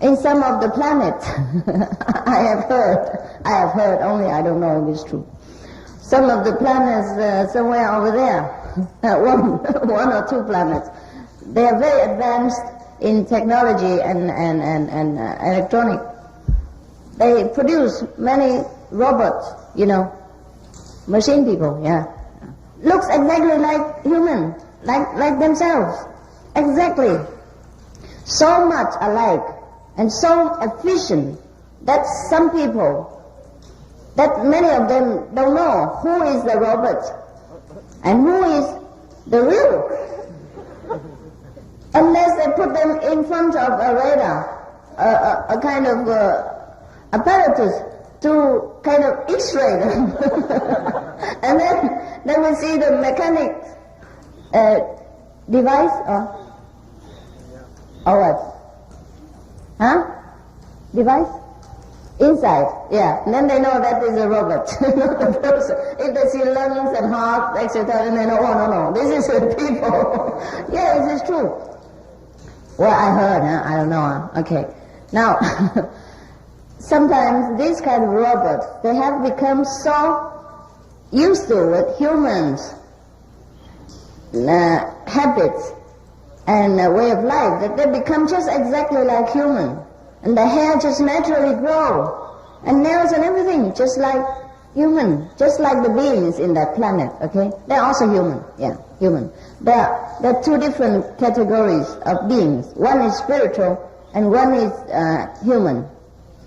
In some of the planets, I have heard, only I don't know if it's true. Some of the planets somewhere over there, one or two planets, they are very advanced in technology and electronic. They produce many robots, machine people, yeah. Looks exactly like human, like themselves, exactly. So much alike and so efficient that some people, that many of them don't know who is the robot and who is the real. Unless they put them in front of a radar, a kind of apparatus to kind of X-ray them. And then they will see the mechanic device or what? Huh? Device? Inside, yeah. And then they know that is a robot. If they see lungs and heart, etc., then they know, oh no, this is people. Yeah, this is true. Well, I heard, I don't know. Okay. Now, sometimes these kind of robots, they have become so used to with humans' habits and way of life that they become just exactly like human. And the hair just naturally grow, and nails and everything, just like human, just like the beings in that planet, okay? They're also human, yeah, human. There are two different categories of beings. One is spiritual, and one is human.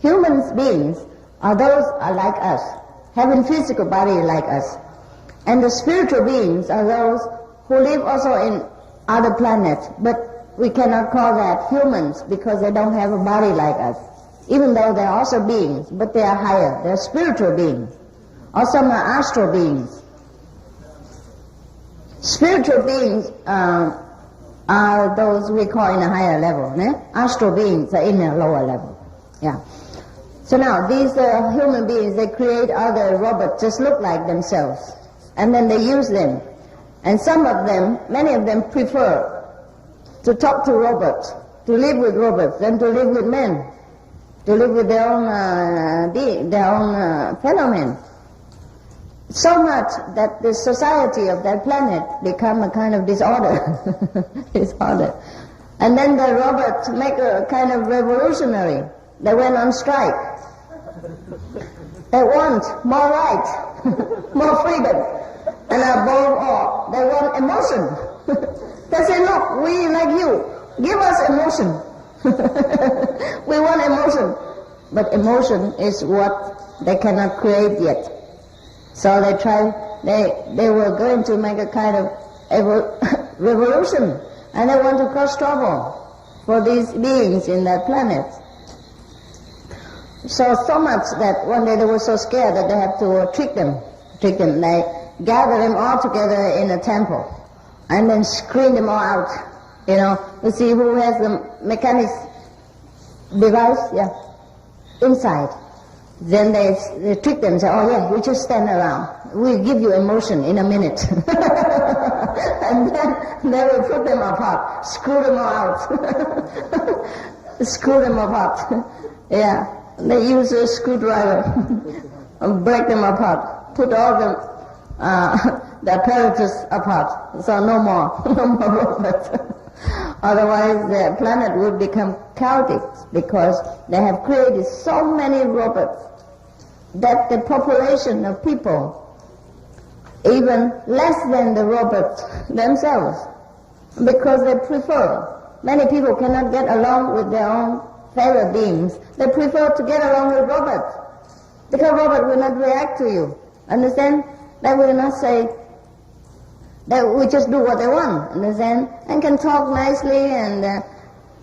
Human beings are those are like us, having physical body like us. And the spiritual beings are those who live also in other planets, but we cannot call that humans because they don't have a body like us, even though they're also beings, but they are higher. They're spiritual beings. Or some are astral beings. Spiritual beings are those we call in a higher level. Astral beings are in a lower level. Yeah. So now, these human beings, they create other robots just look like themselves. And then they use them. And some of them, many of them prefer to talk to robots, to live with robots, than to live with men, to live with their own fellow men. So much that the society of that planet become a kind of disorder. Disorder. And then the robots make a kind of revolutionary. They went on strike. They want more rights, more freedom, and above all, they want emotion. They say, look, we like you. Give us emotion. We want emotion. But emotion is what they cannot create yet. So they were going to make a kind of revolution. And they want to cause trouble for these beings in that planet. So much that one day they were so scared that they had to trick them. They gathered them all together in a temple. And then screen them all out, to see who has the mechanics device, inside. Then they trick them and say, oh yeah, you just stand around. We'll give you emotion in a minute. And then they will put them apart, screw them all out. Screw them apart. Yeah, they use a screwdriver and break them apart, put all the apparatus apart, so no more robots. Otherwise the planet would become chaotic because they have created so many robots that the population of people, even less than the robots themselves, because they prefer, many people cannot get along with their own fellow beings, they prefer to get along with robots, because robots will not react to you, understand? They will not say, they will just do what they want, understand? And can talk nicely, and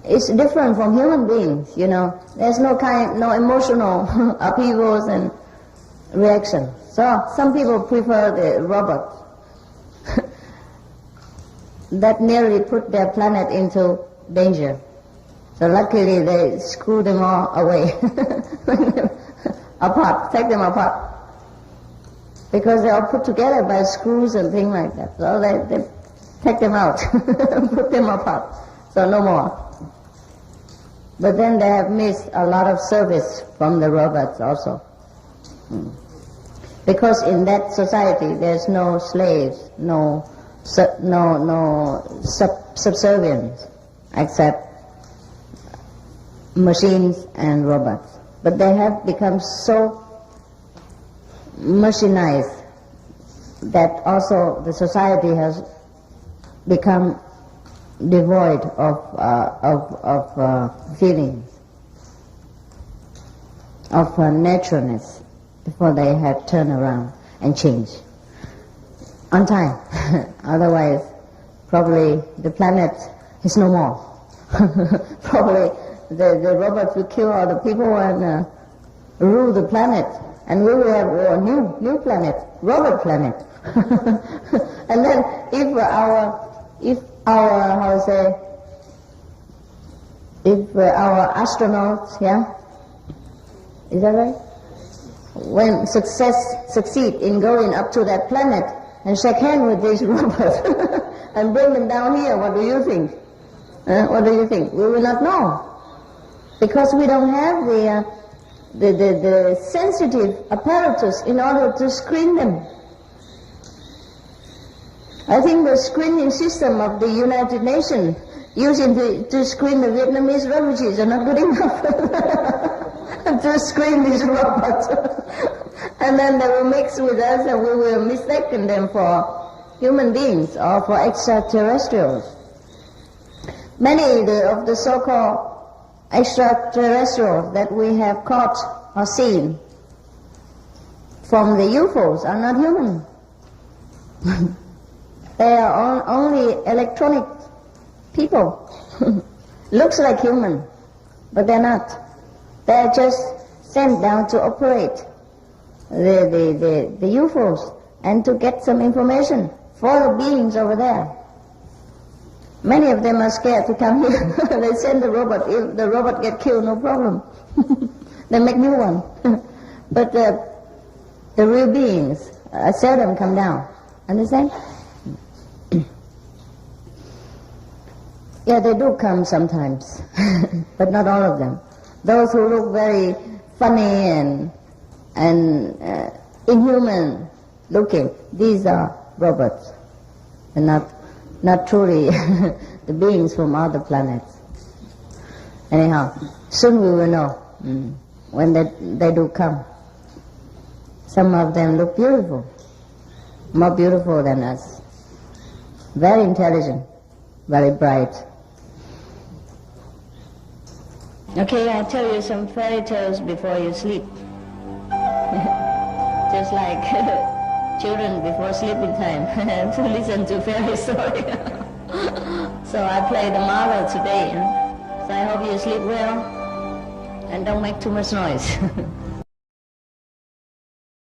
it's different from human beings, There's no emotional upheavals and reaction. So some people prefer the robots that nearly put their planet into danger. So luckily they screw them all away, apart, take them apart. Because they are put together by screws and things like that. So they take them out, put them apart. So no more. But then they have missed a lot of service from the robots also. Because in that society there's no slaves, no subservience except machines and robots. But they have become so machinized that also the society has become devoid of feelings, of naturalness, before they have turned around and changed on time. Otherwise, probably the planet is no more. Probably the robots will kill all the people and rule the planet, and we will have a new planet, robot planet. And then if our astronauts, yeah, is that right? When succeed in going up to that planet and shake hands with these robots and bring them down here, what do you think? What do you think? We will not know, because we don't have the sensitive apparatus in order to screen them. I think the screening system of the United Nations using to screen the Vietnamese refugees are not good enough to screen these robots. And then they will mix with us and we will mistake them for human beings or for extraterrestrials. Many of the so-called extraterrestrials that we have caught or seen from the UFOs are not human. They are only electronic people. Looks like human, but they're not. They are just sent down to operate the UFOs and to get some information for the beings over there. Many of them are scared to come here. They send the robot. If the robot get killed, no problem. They make new one. But the real beings seldom come down. Understand? Yeah, they do come sometimes, but not all of them. Those who look very funny and inhuman looking, these are robots, and not truly the beings from other planets. Anyhow, soon we will know when they do come. Some of them look beautiful, more beautiful than us, very intelligent, very bright. Okay, I'll tell you some fairy tales before you sleep. Just like children before sleeping time to listen to fairy story. So I play the marvel today. So I hope you sleep well and don't make too much noise.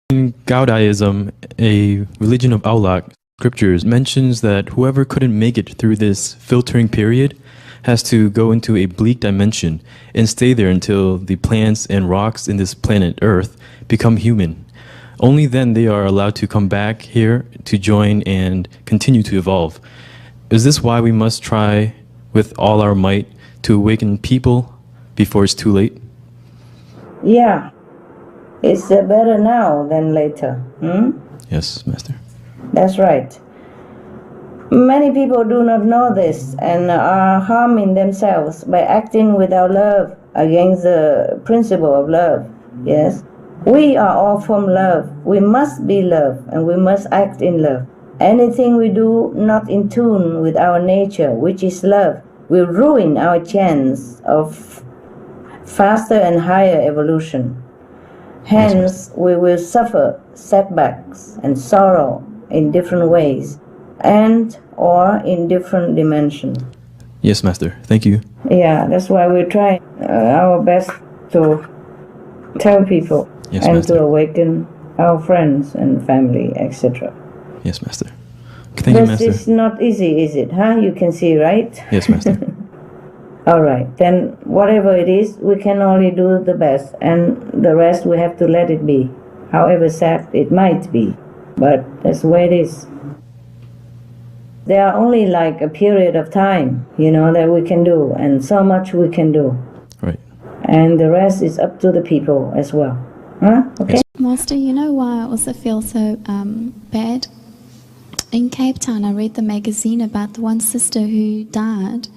In Gaudaism, a religion of Aulak, scriptures mentions that whoever couldn't make it through this filtering period has to go into a bleak dimension and stay there until the plants and rocks in this planet Earth become human. Only then they are allowed to come back here to join and continue to evolve. Is this why we must try with all our might to awaken people before it's too late? Yeah, it's better now than later. Yes, Master. That's right. Many people do not know this and are harming themselves by acting without love against the principle of love. Yes, we are all from love. We must be love and we must act in love. Anything we do not in tune with our nature, which is love, will ruin our chance of faster and higher evolution. Hence, we will suffer setbacks and sorrow in different ways and or in different dimensions. Yes, Master. Thank you. Yeah, that's why we try our best to tell people and Master. to awaken our friends and family, etc. Yes, Master. Thank you, Master. This is not easy, is it? Huh? You can see, right? Yes, Master. All right. Then whatever it is, we can only do the best, and the rest we have to let it be, however sad it might be. But that's the way it is. There are only like a period of time, that we can do, and so much we can do. Right. and the rest is up to the people as well. Huh? Okay? Master, you know why I also feel so bad? In Cape Town, I read the magazine about the one sister who died,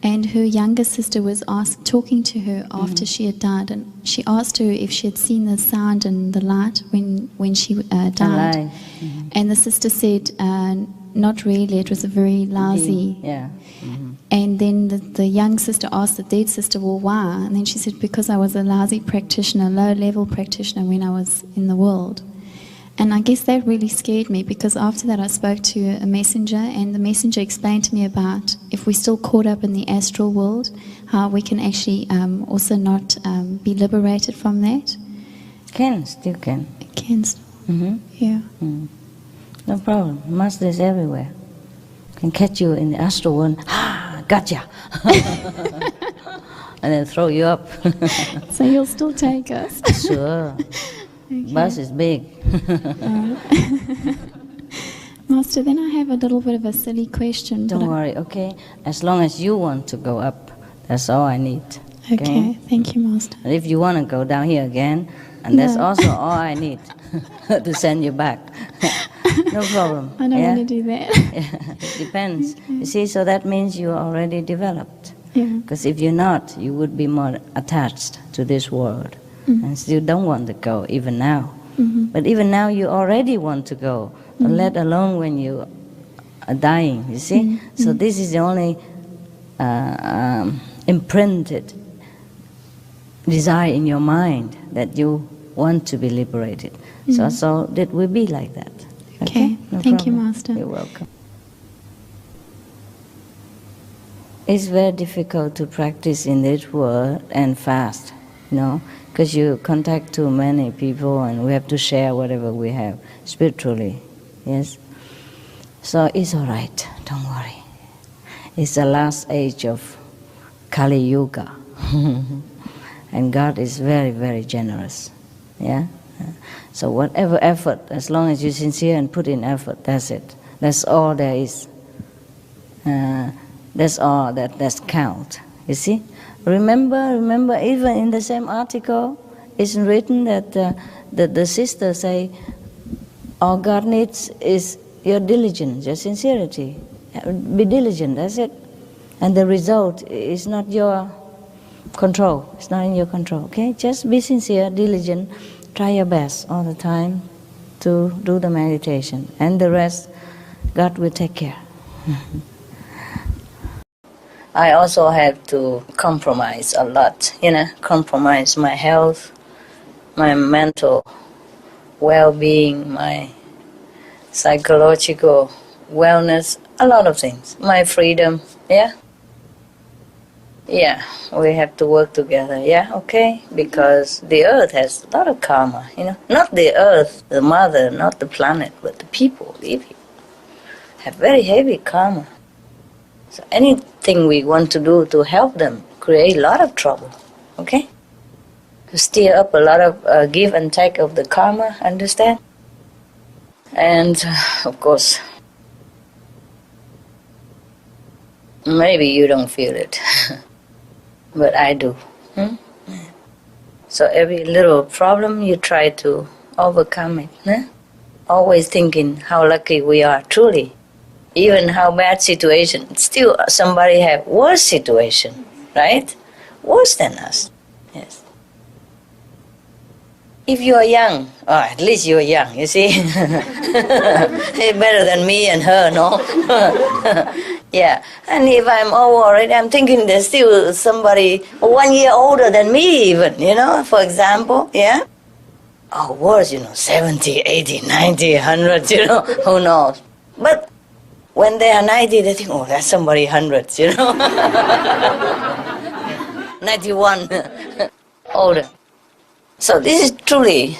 and her younger sister was talking to her after she had died, and she asked her if she had seen the sound and the light when she died. And the sister said, not really, it was a very lousy. Yeah. And then the young sister asked the dead sister, well, why? And then she said, because I was a lousy practitioner, low-level practitioner when I was in the world. And I guess that really scared me, because after that I spoke to a messenger, and the messenger explained to me about if we're still caught up in the astral world, how we can actually also not be liberated from that. Still can. It can still. Yeah. No problem. Master is everywhere. Can catch you in the astral world. Gotcha! And then throw you up. So you'll still take us? Sure. Okay. Bus is big. Master, then I have a little bit of a silly question. Don't worry, okay? As long as you want to go up, that's all I need. Okay, thank you, Master. And if you want to go down here again, and that's also all I need to send you back. No problem. I don't want to do that. It depends. Okay. You see, so that means you're already developed. Because if you're not, you would be more attached to this world. And still don't want to go, even now. But even now, you already want to go, let alone when you are dying, you see? So this is the only imprinted desire in your mind that you want to be liberated. So that will be like that. Okay, no thank problem. you, Master. You're welcome. It's very difficult to practice in this world and fast, because you contact too many people and we have to share whatever we have spiritually, yes? So it's all right, don't worry. It's the last age of Kali Yuga. And God is very, very generous, yeah? So whatever effort, as long as you're sincere and put in effort, that's it. That's all there is. That's all that's count, you see? Remember, even in the same article, it's written that the sister say, all God needs is your diligence, your sincerity. Be diligent, that's it. And the result is not your control. It's not in your control, okay? Just be sincere, diligent, try your best all the time to do the meditation. And the rest, God will take care. I also have to compromise a lot, compromise my health, my mental well-being, my psychological wellness, a lot of things. My freedom, yeah? Yeah, we have to work together, yeah, okay? Because the earth has a lot of karma, Not the earth, the mother, not the planet, but the people live here have very heavy karma. So anything we want to do to help them create a lot of trouble, okay? To stir up a lot of give and take of the karma, understand? And, of course, maybe you don't feel it, but I do. So every little problem, you try to overcome it. Always thinking how lucky we are, truly. Even how bad situation, still somebody have worse situation, right? Worse than us, yes. If you are young, at least you are young, you see? Better than me and her, no? Yeah, and if I'm old already, I'm thinking there's still somebody 1 year older than me even, for example, yeah? Or worse, 70, 80, 90, 100, who knows? But when they are 90, they think, oh, that's somebody 100, 91, older. So this is truly,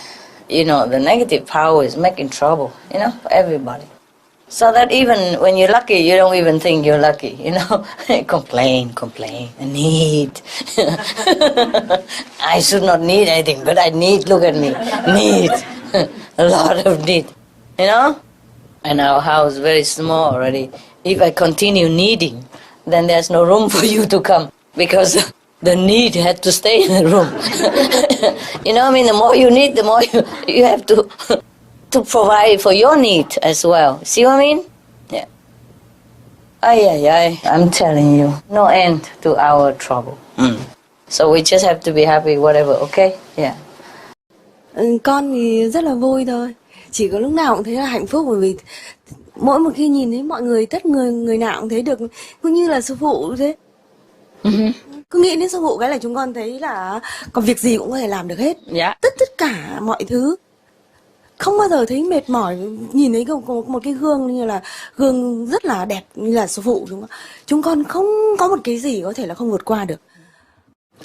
the negative power is making trouble, for everybody. So that even when you're lucky, you don't even think you're lucky, Complain, need. I should not need anything, but I need, look at me, need. A lot of need, And our house is very small already. If I continue needing, then there's no room for you to come. Because the need had to stay in the room. You know what I mean? The more you need, the more you have to provide for your need as well. See what I mean? Yeah. I'm telling you, no end to our trouble. So we just have to be happy, whatever, okay? Yeah. Con thì rất là vui thôi, chỉ có lúc nào cũng thấy là hạnh phúc, bởi vì mỗi một khi nhìn thấy mọi người, tất người nào cũng thấy được, cũng như là sư phụ thế. Cứ nghĩ đến sư phụ cái là chúng con thấy là còn việc gì cũng có thể làm được hết. Tất cả mọi thứ, không bao giờ thấy mệt mỏi. Nhìn thấy một cái gương như là gương rất là đẹp như là sư phụ, chúng con không có một cái gì có thể là không vượt qua được.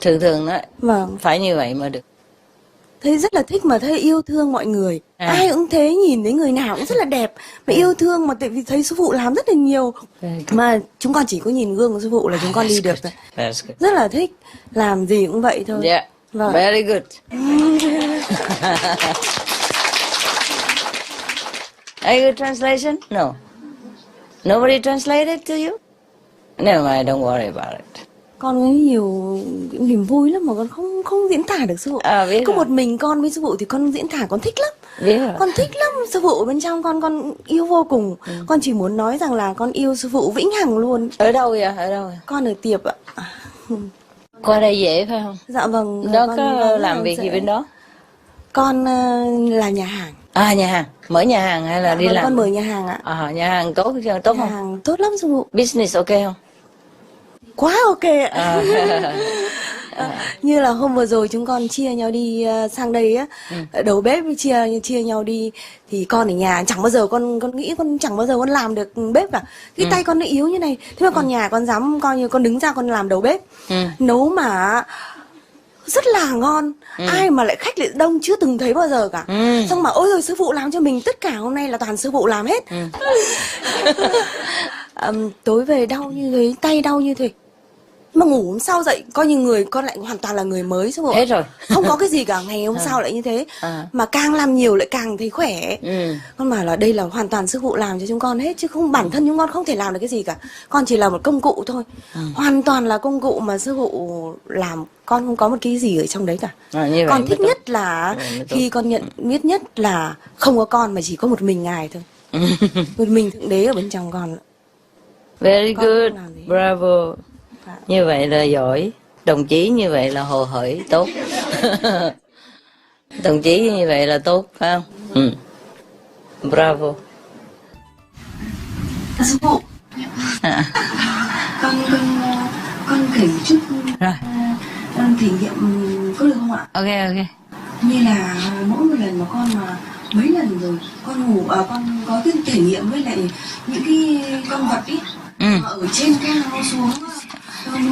Thường đó, vâng, phải như vậy mà được. Thấy rất là thích mà thấy yêu thương mọi người. Ai cũng thế, nhìn thấy người nào cũng rất là đẹp mà yêu thương, mà tại vì thấy sư phụ làm rất là nhiều mà chúng con chỉ có nhìn gương của sư phụ là chúng con đi được rồi. Rất là thích, làm gì cũng vậy thôi. Yeah, vâng. Very good. Are you translation? No. Nobody translated to you? Never mind, don't worry about it. Con có nhiều niềm vui lắm mà con không diễn tả được sư phụ. Có một mình con với sư phụ thì con diễn tả, con thích lắm. Con thích lắm sư phụ, bên trong con yêu vô cùng. Con chỉ muốn nói rằng là con yêu sư phụ vĩnh hằng luôn. Ở đâu vậy? Ở đâu vậy? Con ở Tiệp ạ. Qua đây dễ phải không? Dạ vâng. Đó có làm việc gì bên đó? Con là nhà hàng. Nhà hàng. Mở nhà hàng hay là đi làm? Con mở nhà hàng ạ. Nhà hàng tốt không? Nhà hàng tốt lắm sư phụ. Business ok không? Quá ok ạ. Như là hôm vừa rồi chúng con chia nhau đi sang đây á, đầu bếp chia nhau đi, thì con ở nhà chẳng bao giờ con nghĩ con chẳng bao giờ con làm được bếp cả. Cái tay con nó yếu như này, thế mà con nhà con dám coi như con đứng ra con làm đầu bếp, nấu mà rất là ngon. Ai mà lại khách lại đông chưa từng thấy bao giờ cả. Xong mà ôi rồi sư phụ làm cho mình, tất cả hôm nay là toàn sư phụ làm hết. Tối về đau như thế, tay đau như thế, mà ngủ hôm sau dậy coi như người con lại hoàn toàn là người mới sư phụ. Hết rồi. Không có cái gì cả, ngày hôm sau lại như thế. Mà càng làm nhiều lại càng thấy khỏe. Con bảo là đây là hoàn toàn sư phụ làm cho chúng con hết, chứ không bản thân chúng con không thể làm được cái gì cả. Con chỉ là một công cụ thôi. Hoàn toàn là công cụ mà sư phụ làm, con không có một cái gì ở trong đấy cả. Con thích nhất là khi con nhận biết nhất là không có con mà chỉ có một mình ngài thôi. Một mình thượng đế ở bên trong con. Very good, bravo. Như vậy là giỏi. Đồng chí như vậy là hồ hởi, tốt. Đồng chí như vậy là tốt, phải không? Bravo. Sư phụ, con kể một chút thể nghiệm có được không ạ? Ok. Như là mỗi một lần mà con mà mấy lần rồi con ngủ, con có cái thể nghiệm với lại những cái con vật ý, ở trên cao xuống,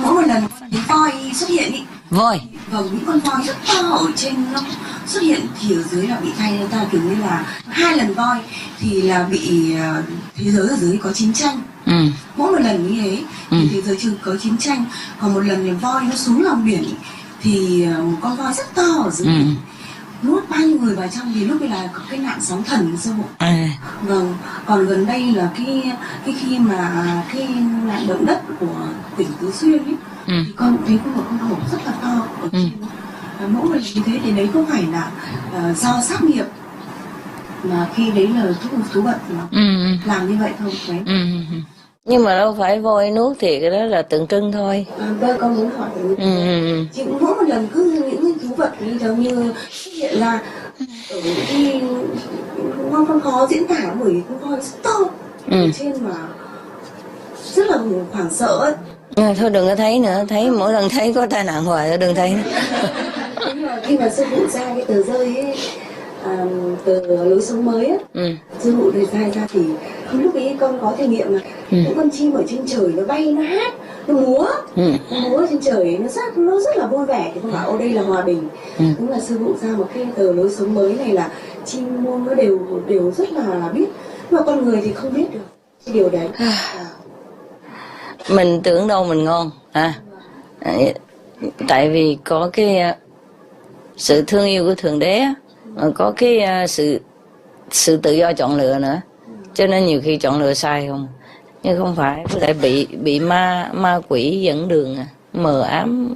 mỗi một lần con thấy voi xuất hiện ý. Voi? Vâng, những con voi rất to ở trên nó xuất hiện, thì ở dưới là bị thay ra ta, kiểu như là 2 lần voi thì là bị thế giới ở dưới có chiến tranh. Mỗi một lần như thế thì thế giới chưa có chiến tranh. Còn một lần thì voi nó xuống lòng biển thì một con voi rất to ở dưới nuốt bao nhiêu người vào trong, thì lúc ấy là có cái nạn sóng thần sư phụ. Vâng, còn gần đây là cái khi mà cái nạn động đất của tỉnh Tứ Xuyên ấy, thì con cũng thấy có một con hổ rất là to ở trên. Mỗi lần như thế thì đấy không phải là do sát nghiệp, mà khi đấy là thú vật nó làm như vậy thôi đấy. Nhưng mà đâu phải voi nuốt thì cái đó là tượng trưng thôi. Vâng, con muốn hỏi chị cũng mỗi một lần cứ những thú vật như giống như xuất hiện ra ở cái con khó diễn tả, bởi vì con voi rất to ở trên mà rất là hoảng sợ ấy. Thôi đừng có thấy nữa, thấy mỗi lần thấy có tai nạn hoài, đừng thấy nữa. Khi mà sư phụ ra cái tờ rơi ấy, tờ lối sống mới á, sư phụ đề ra thì lúc ấy con có thể nghiệm là những con chim ở trên trời nó bay, nó hát, nó múa, nó múa trên trời, nó rất là vui vẻ, thì con bảo đây là hòa bình. Đúng là sư phụ ra một cái tờ lối sống mới này là chim muông nó đều rất là biết, mà con người thì không biết được cái điều đấy. Mình tưởng đâu mình ngon tại vì có cái sự thương yêu của Thượng Đế, có cái sự tự do chọn lựa nữa, cho nên nhiều khi chọn lựa sai không, nhưng không phải, với lại bị ma quỷ dẫn đường, mờ ám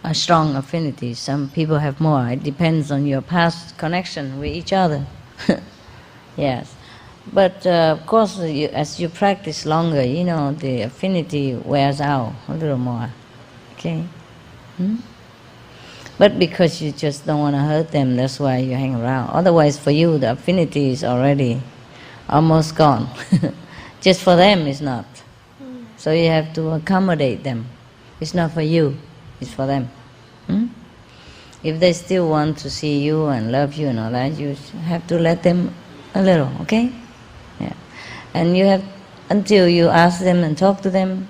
a strong affinity. Some people have more. It depends on your past connection with each other. Yes. But of course, as you practice longer, the affinity wears out a little more. Okay? But because you just don't want to hurt them, that's why you hang around. Otherwise, for you, the affinity is already almost gone. Just for them, it's not. So you have to accommodate them. It's not for you, it's for them. If they still want to see you and love you and all that, you have to let them a little, okay? Yeah. And you have, until you ask them and talk to them,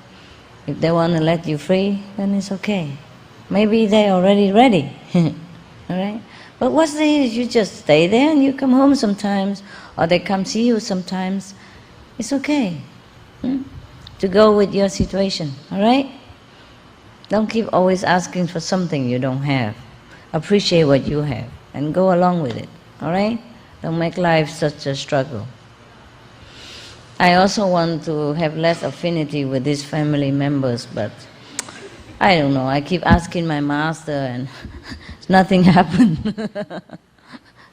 if they want to let you free, then it's okay. Maybe they're already ready. Alright? But what's the use? You just stay there and you come home sometimes, or they come see you sometimes. It's okay to go with your situation, alright? Don't keep always asking for something you don't have. Appreciate what you have and go along with it, alright? Don't make life such a struggle. I also want to have less affinity with these family members, but I don't know, I keep asking my master and nothing happened.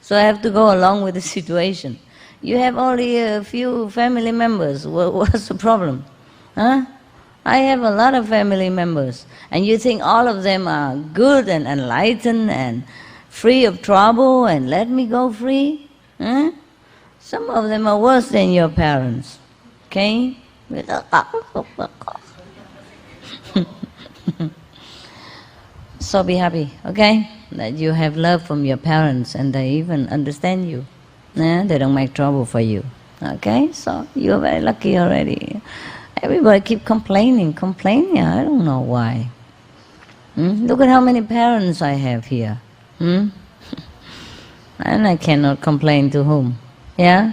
So I have to go along with the situation. You have only a few family members, what's the problem? Huh? I have a lot of family members, and you think all of them are good and enlightened and free of trouble and let me go free? Huh? Some of them are worse than your parents, okay? So be happy, okay? That you have love from your parents and they even understand you. They don't make trouble for you, okay? So you're very lucky already. Everybody keep complaining. I don't know why. Look at how many parents I have here. And I cannot complain to whom. Yeah?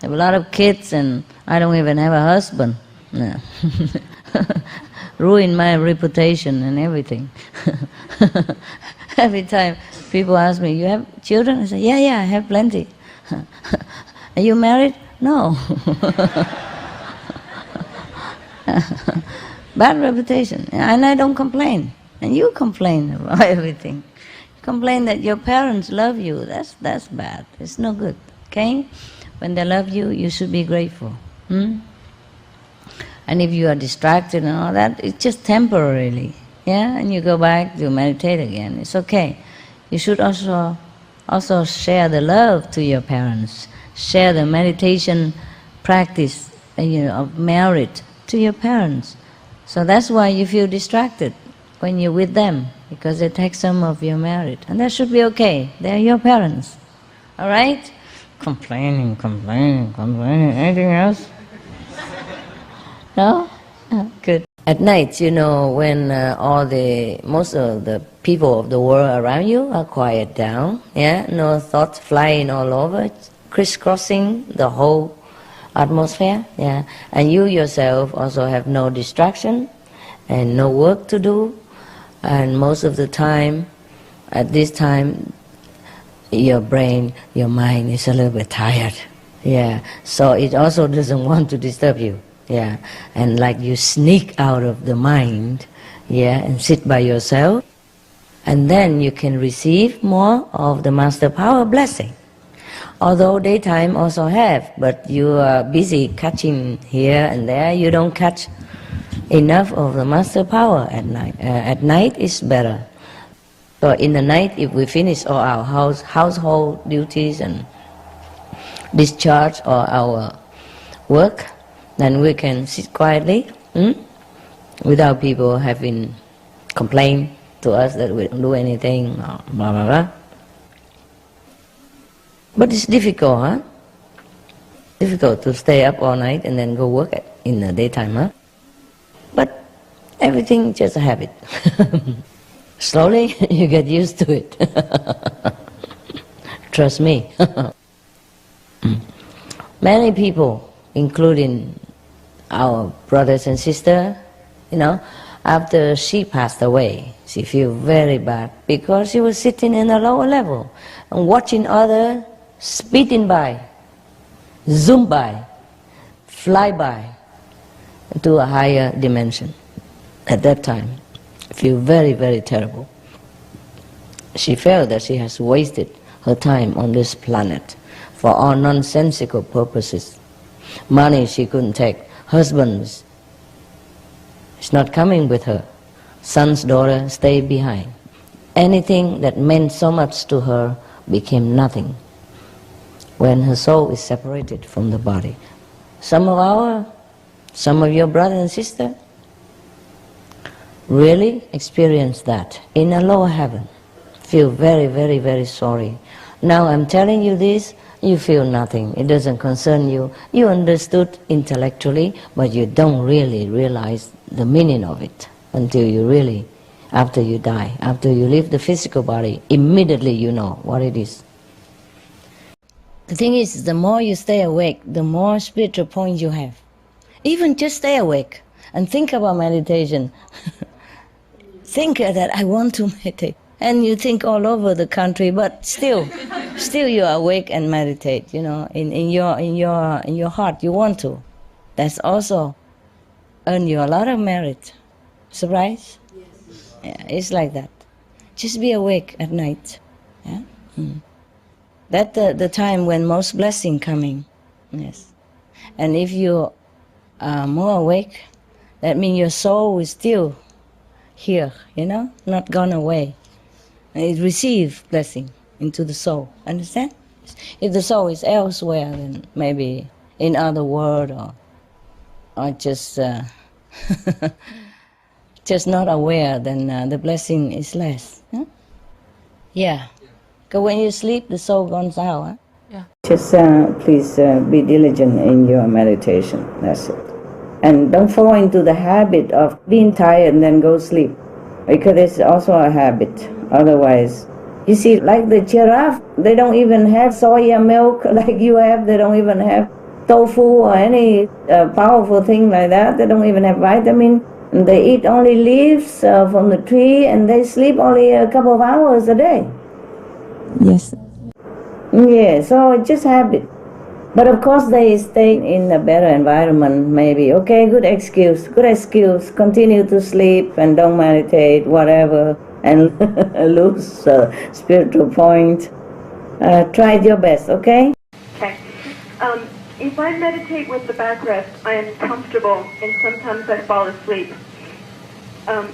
I have a lot of kids and I don't even have a husband. No. Ruin my reputation and everything. Every time people ask me, you have children? I say, yeah, I have plenty. Are you married? No. Bad reputation. And I don't complain. And you complain about everything. Complain that your parents love you. That's bad. It's no good. Okay? When they love you, you should be grateful. And if you are distracted and all that, it's just temporarily. Yeah? And you go back to meditate again. It's okay. You should also share the love to your parents. Share the meditation practice of merit to your parents. So that's why you feel distracted when you're with them, because they take some of your merit. And that should be okay. They're your parents. All right? Complaining. Anything else? No? Oh, good. At night, when most of the people of the world around you are quiet down, yeah, no thoughts flying all over, crisscrossing the whole atmosphere, yeah, and you yourself also have no distraction and no work to do, and most of the time, at this time, your brain, your mind is a little bit tired, yeah, so it also doesn't want to disturb you, yeah, and like you sneak out of the mind, yeah, and sit by yourself, and then you can receive more of the Master Power blessing. Although daytime also have, but you are busy catching here and there, you don't catch enough of the Master Power at night. At night is better. So in the night, if we finish all our household duties and discharge all our work, then we can sit quietly without people having complained to us that we don't do anything, or blah, blah, blah. But it's difficult, huh? Difficult to stay up all night and then go work in the daytime, huh? But everything just a habit. Slowly you get used to it. Trust me. Many people, including our brothers and sisters, after she passed away, she feels very bad because she was sitting in a lower level and watching others speeding by, zoom by, fly by to a higher dimension. At that time, I feel very, very terrible. She felt that she has wasted her time on this planet for all nonsensical purposes. Money she couldn't take. Husband is not coming with her. Son's daughter stayed behind. Anything that meant so much to her became nothing when her soul is separated from the body. Some of your brother and sister really experience that in a lower heaven. Feel very, very, very sorry. Now I'm telling you this, you feel nothing. It doesn't concern you. You understood intellectually, but you don't really realize the meaning of it until you really, after you die, after you leave the physical body, immediately you know what it is. The thing is, the more you stay awake, the more spiritual points you have. Even just stay awake and think about meditation. Think that I want to meditate. And you think all over the country, but still you are awake and meditate. You know, in your heart, you want to. That's also earn you a lot of merit. Surprise? Yes. Yeah, it's like that. Just be awake at night. Yeah. That's the time when most blessing coming. Yes. And if you are more awake, that means your soul is still here. You know, not gone away. It receives blessing into the soul. Understand? If the soul is elsewhere, then maybe in other world or just just not aware, then the blessing is less. Huh? Yeah. Because when you sleep, the soul goes out. Huh? Yeah. Just please be diligent in your meditation. That's it. And don't fall into the habit of being tired and then go sleep, because it's also a habit. Otherwise, you see, like the giraffe, they don't even have soya milk like you have. They don't even have tofu or any powerful thing like that. They don't even have vitamin. And they eat only leaves from the tree, and they sleep only a couple of hours a day. Yes. Yeah, so it's just habit. But of course they stay in a better environment, maybe. Okay, good excuse. Continue to sleep and don't meditate, whatever, and lose spiritual point. Try your best, okay? Okay. If I meditate with the back rest, I am comfortable, and sometimes I fall asleep.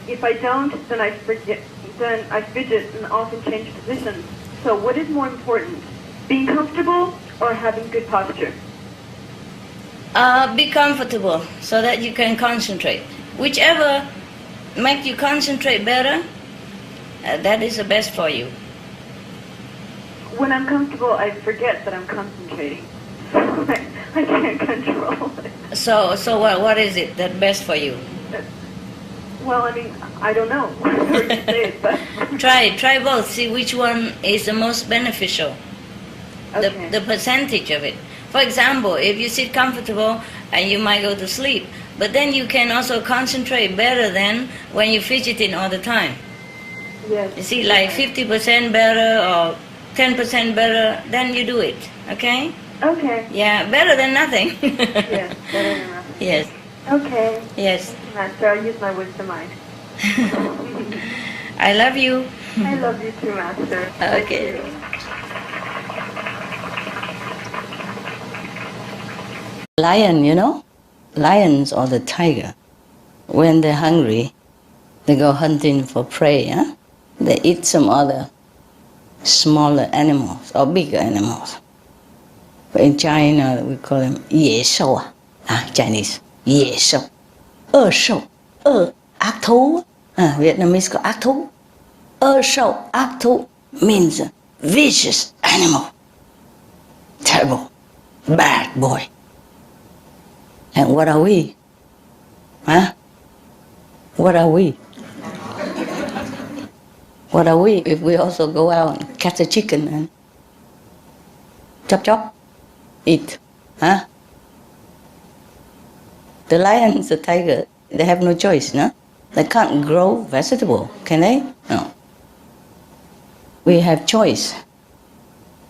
If I don't, then I forget. Then I fidget and often change positions. So what is more important, being comfortable or having good posture? Be comfortable so that you can concentrate. Whichever makes you concentrate better, that is the best for you. When I'm comfortable, I forget that I'm concentrating. I can't control it. So what is it that best for you? Well, I mean, I don't know. Hard to say it, but Try both. See which one is the most beneficial. okay. The percentage of it. For example, if you sit comfortable and you might go to sleep, but then you can also concentrate better than when you're fidgeting all the time. Yes. You see, like 50% better or 10% better, then you do it. Okay? Okay. Yeah, better than nothing. Yes, better than nothing. Yes. Okay. Yes. Master, I'll use my wisdom mind. I love you. I love you too, Master. Okay. Lion, you know? Lions or the tiger, when they're hungry, they go hunting for prey. Huh? They eat some other smaller animals or bigger animals. But in China, we call them 野兽 Chinese, 野兽, 恶兽, ác thú. Vietnamese call ác thú. 恶兽, ác thú means vicious animal. Terrible, bad boy. And what are we? Huh? What are we? What are we if we also go out and catch a chicken and chop, eat? Huh? The lions, the tiger, they have no choice, no? They can't grow vegetable, can they? No. We have choice.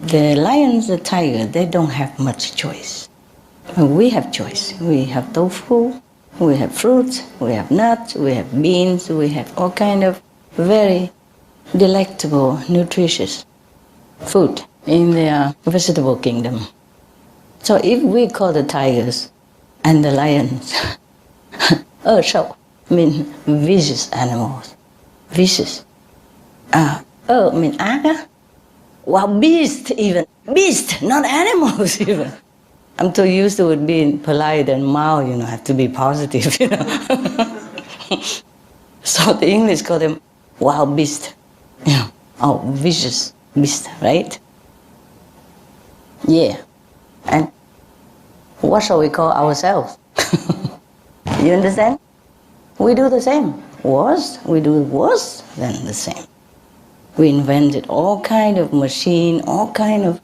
The lions, the tiger, they don't have much choice. We have choice. We have tofu, we have fruits, we have nuts, we have beans, we have all kind of very delectable, nutritious food in their vegetable kingdom. So if we call the tigers and the lions shou, mean vicious animals, vicious. Mean ác. Wow, beast even. Beast, not animals even. I'm too used to it being polite and mild, have to be positive, So the English call them wild beast. Vicious beast, right? Yeah. And what shall we call ourselves? You understand? We do the same. We do worse than the same. We invented all kind of machine, all kind of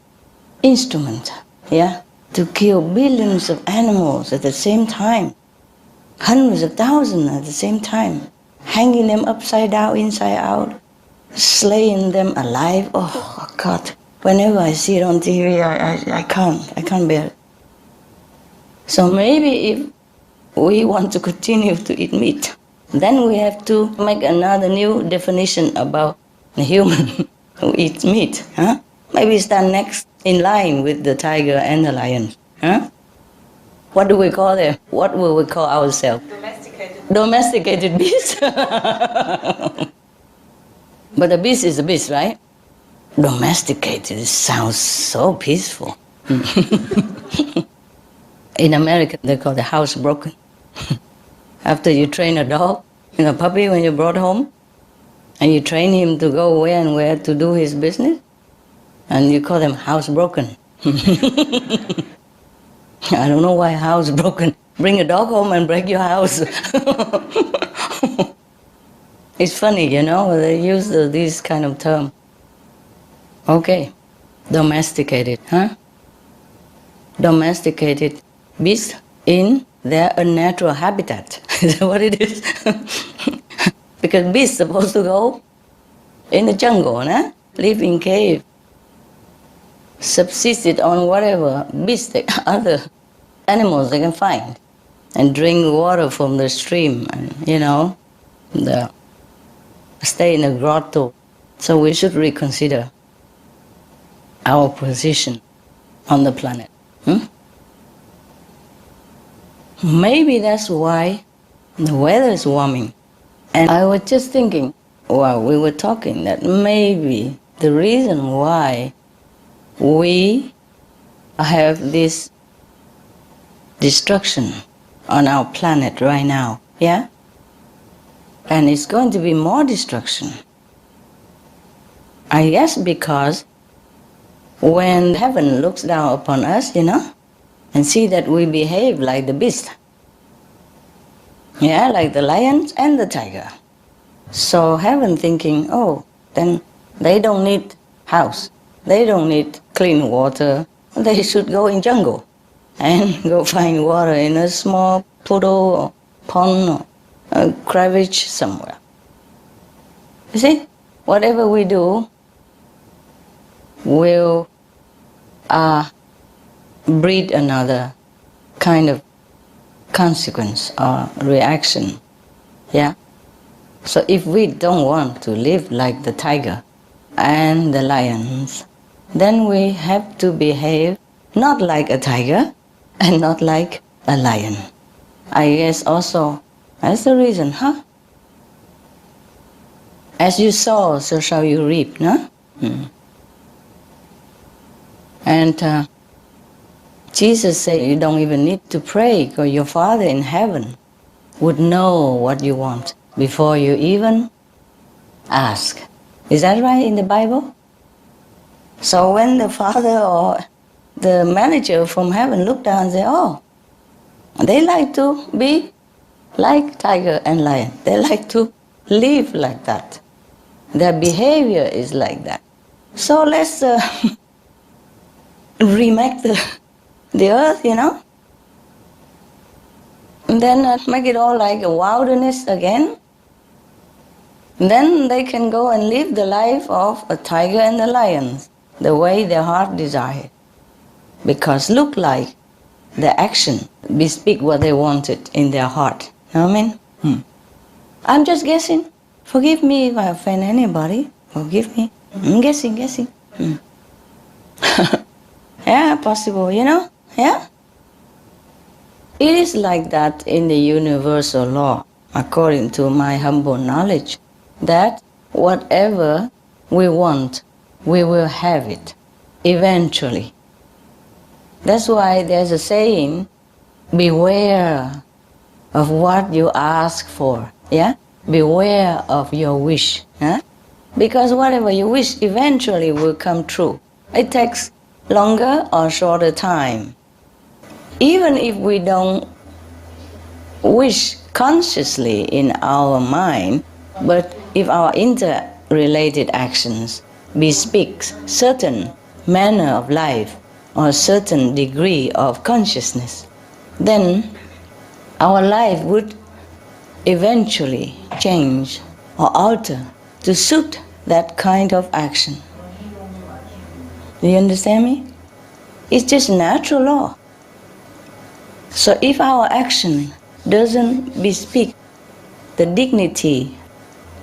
instrument, to kill billions of animals at the same time, hundreds of thousands at the same time, hanging them upside down, inside out, slaying them alive. Oh God! Whenever I see it on TV, I can't bear it. So maybe if we want to continue to eat meat, then we have to make another new definition about the human who eats meat. Maybe stand next in line with the tiger and the lion. What do we call them? What will we call ourselves? Domesticated beast. But the beast is a beast, right? Domesticated sounds so peaceful. In America, they call the housebroken. After you train a dog, a puppy when you brought home, and you train him to go where and where to do his business, and you call them housebroken. I don't know why housebroken. Bring a dog home and break your house. It's funny, they use this kind of term. Okay, domesticated, Domesticated beasts in their unnatural habitat. Is that what it is? Because beasts supposed to go in the jungle, live in cave, subsisted on whatever beasts, other animals they can find, and drink water from the stream, and stay in a grotto. So we should reconsider our position on the planet. Maybe that's why the weather is warming. And I was just thinking, while we were talking, that maybe the reason why we have this destruction on our planet right now, and it's going to be more destruction, I guess because when heaven looks down upon us, and see that we behave like the beast, like the lions and the tiger. So heaven thinking, then they don't need house, they don't need clean water, they should go in jungle and go find water in a small puddle or pond or a crevice somewhere. You see, whatever we do will breed another kind of consequence or reaction. So if we don't want to live like the tiger and the lions, then we have to behave not like a tiger and not like a lion. I guess also that's the reason, As you sow, so shall you reap, no? And Jesus said you don't even need to pray, because your Father in heaven would know what you want before you even ask. Is that right in the Bible? So when the Father or the manager from heaven look down and say, they like to be like tiger and lion. They like to live like that. Their behavior is like that. So let's remake the earth, and then make it all like a wilderness again. Then they can go and live the life of a tiger and the lion, the way their heart desires. Because look like the action bespeak what they wanted in their heart. You know what I mean? I'm just guessing. Forgive me if I offend anybody. Forgive me. I'm guessing. Yeah, possible, Yeah. It is like that in the universal law, according to my humble knowledge, that whatever we want, we will have it, eventually. That's why there's a saying, beware of what you ask for, yeah? Beware of your wish, huh? Because whatever you wish eventually will come true. It takes longer or shorter time. Even if we don't wish consciously in our mind, but if our interrelated actions bespeak certain manner of life or certain degree of consciousness, then our life would eventually change or alter to suit that kind of action. Do you understand me? It's just natural law. So if our action doesn't bespeak the dignity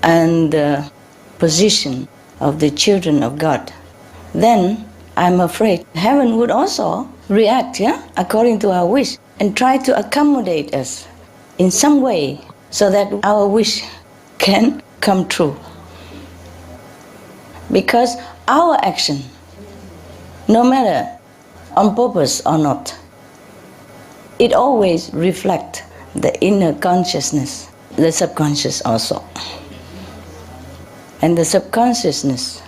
and the position of the children of God, then I'm afraid heaven would also react, according to our wish, and try to accommodate us in some way so that our wish can come true. Because our action, no matter on purpose or not, it always reflects the inner consciousness, the subconscious also. And the subconsciousness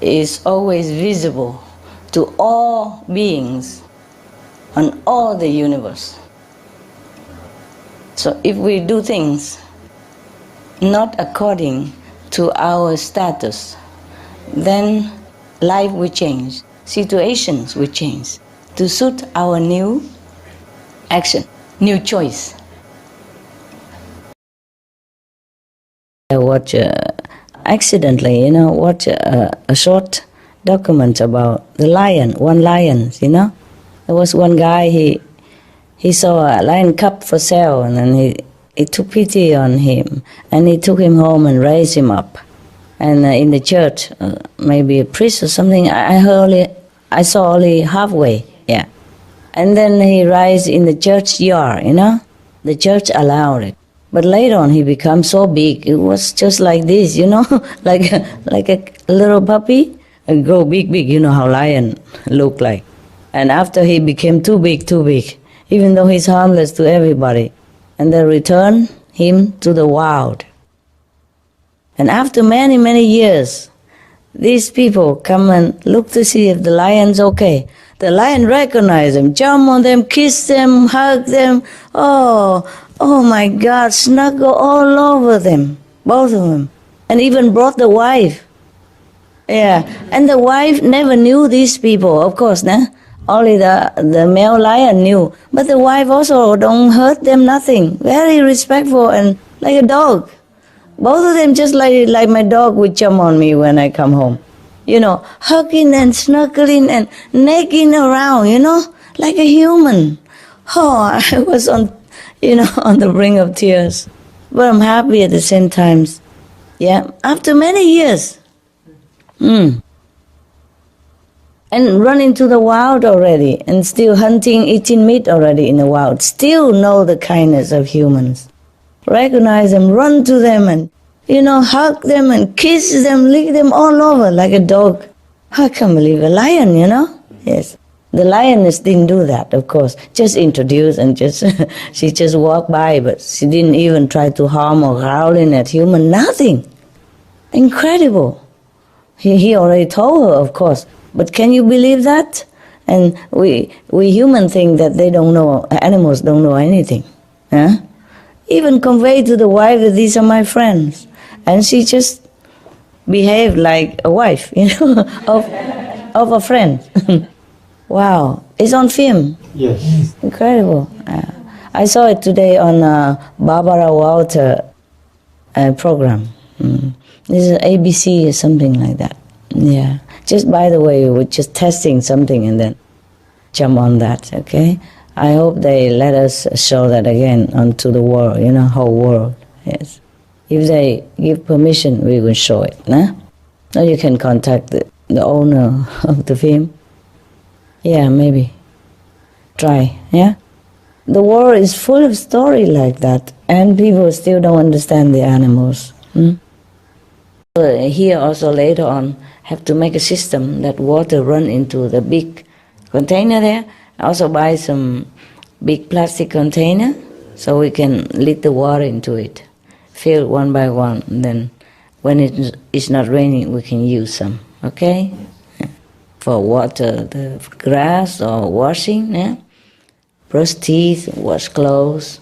is always visible to all beings on all the universe. So if we do things not according to our status, then life will change, situations will change to suit our new action, new choice. I watched accidentally, watch a short document about the lion, one lion, There was one guy, he saw a lion cub for sale, and then he took pity on him, and he took him home and raised him up. And in the church, maybe a priest or something, I saw only halfway, yeah. And then he raised in the church yard, The church allowed it. But later on, he became so big. It was just like this, like a little puppy, and grow big. You know how lion look like. And after he became too big, even though he's harmless to everybody, and they returned him to the wild. And after many, many years, these people come and look to see if the lion's okay. The lion recognized them, jump on them, kiss them, hug them. Oh my God, snuggle all over them, both of them. And even brought the wife. Yeah, and the wife never knew these people, of course, only the male lion knew. But the wife also don't hurt them, nothing. Very respectful and like a dog. Both of them just like my dog would jump on me when I come home. Hugging and snuggling and necking around, like a human. Oh, I was on the brink of tears. But I'm happy at the same time. Yeah, after many years. And running to the wild already, and still hunting, eating meat already in the wild. Still know the kindness of humans. Recognize them, run to them, and hug them and kiss them, lick them all over like a dog. I can't believe a lion, Yes. The lioness didn't do that, of course. Just introduce and she just walked by, but she didn't even try to harm or growling at human, nothing. Incredible. He already told her, of course. But can you believe that? And we humans think that they don't know, animals don't know anything. Even convey to the wife that these are my friends. And she just behaved like a wife, of a friend. Wow. It's on film. Yes. Incredible. I saw it today on Barbara Walter program. This is ABC or something like that. Yeah. Just by the way, we're just testing something and then jump on that, okay? I hope they let us show that again onto the world, whole world. Yes. If they give permission, we will show it. Or you can contact the owner of the film. Yeah, maybe. Try, yeah? The world is full of stories like that, and people still don't understand the animals. Here also later on have to make a system that water run into the big container there. Also buy some big plastic container so we can lead the water into it. Fill one by one, and then when it's not raining we can use some, okay? For water, the grass or washing, yeah? Brush teeth, wash clothes,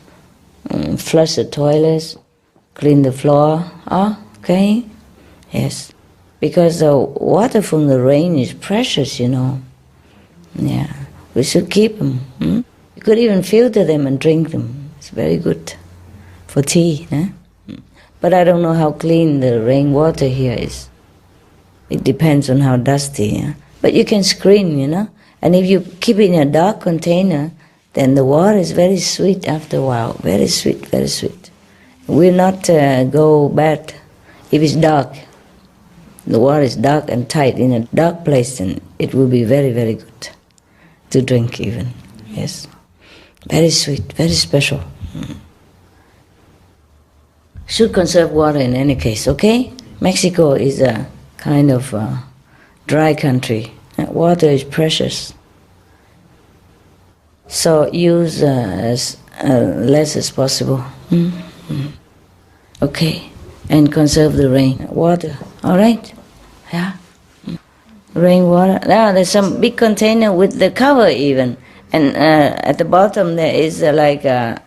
flush the toilets, clean the floor, okay? Yes, because the water from the rain is precious, you know. Yeah, we should keep them. You could even filter them and drink them. It's very good for tea. But I don't know how clean the rainwater here is. It depends on how dusty. Yeah? But you can screen, you know. And if you keep it in a dark container, then the water is very sweet after a while. Very sweet, very sweet. Will not go bad if it's dark. The water is dark and tight in a dark place, and it will be very, very good to drink even. Yes. Very sweet, very special. Should conserve water in any case, okay? Mexico is a kind of dry country. Water is precious. So use as less as possible. Okay. And conserve the water. All right? Yeah. Rainwater. Now there's some big container with the cover even. And at the bottom there is like a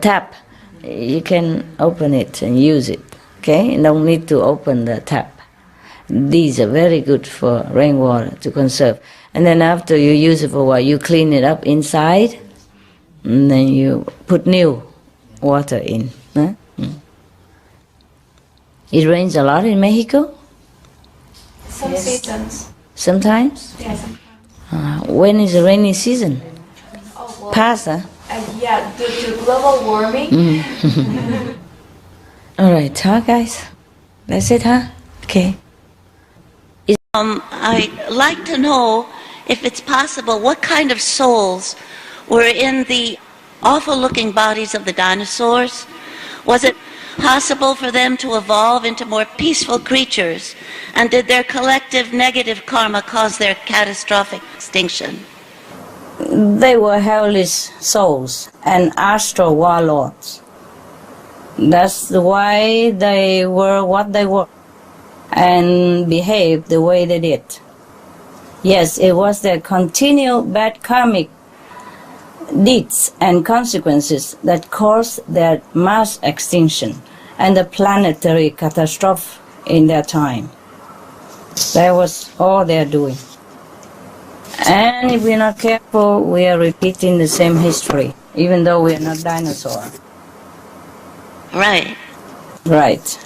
tap. You can open it and use it. Okay? You don't need to open the tap. These are very good for rainwater to conserve. And then after you use it for a while, you clean it up inside, and then you put new water in. It rains a lot in Mexico? Some seasons. Sometimes? Yeah, sometimes. When is the rainy season? Oh, well, Past, huh? yeah, due to global warming. All right, guys? That's it, huh? Okay. I'd like to know if it's possible what kind of souls were in the awful-looking bodies of the dinosaurs. Was it possible for them to evolve into more peaceful creatures? And did their collective negative karma cause their catastrophic extinction? They were hellish souls and astral warlords. That's why they were what they were and behaved the way they did. Yes, it was their continual bad karmic deeds and consequences that caused their mass extinction and the planetary catastrophe in their time. That was all they're doing. And if we're not careful, we are repeating the same history, even though we are not dinosaurs. Right. Right.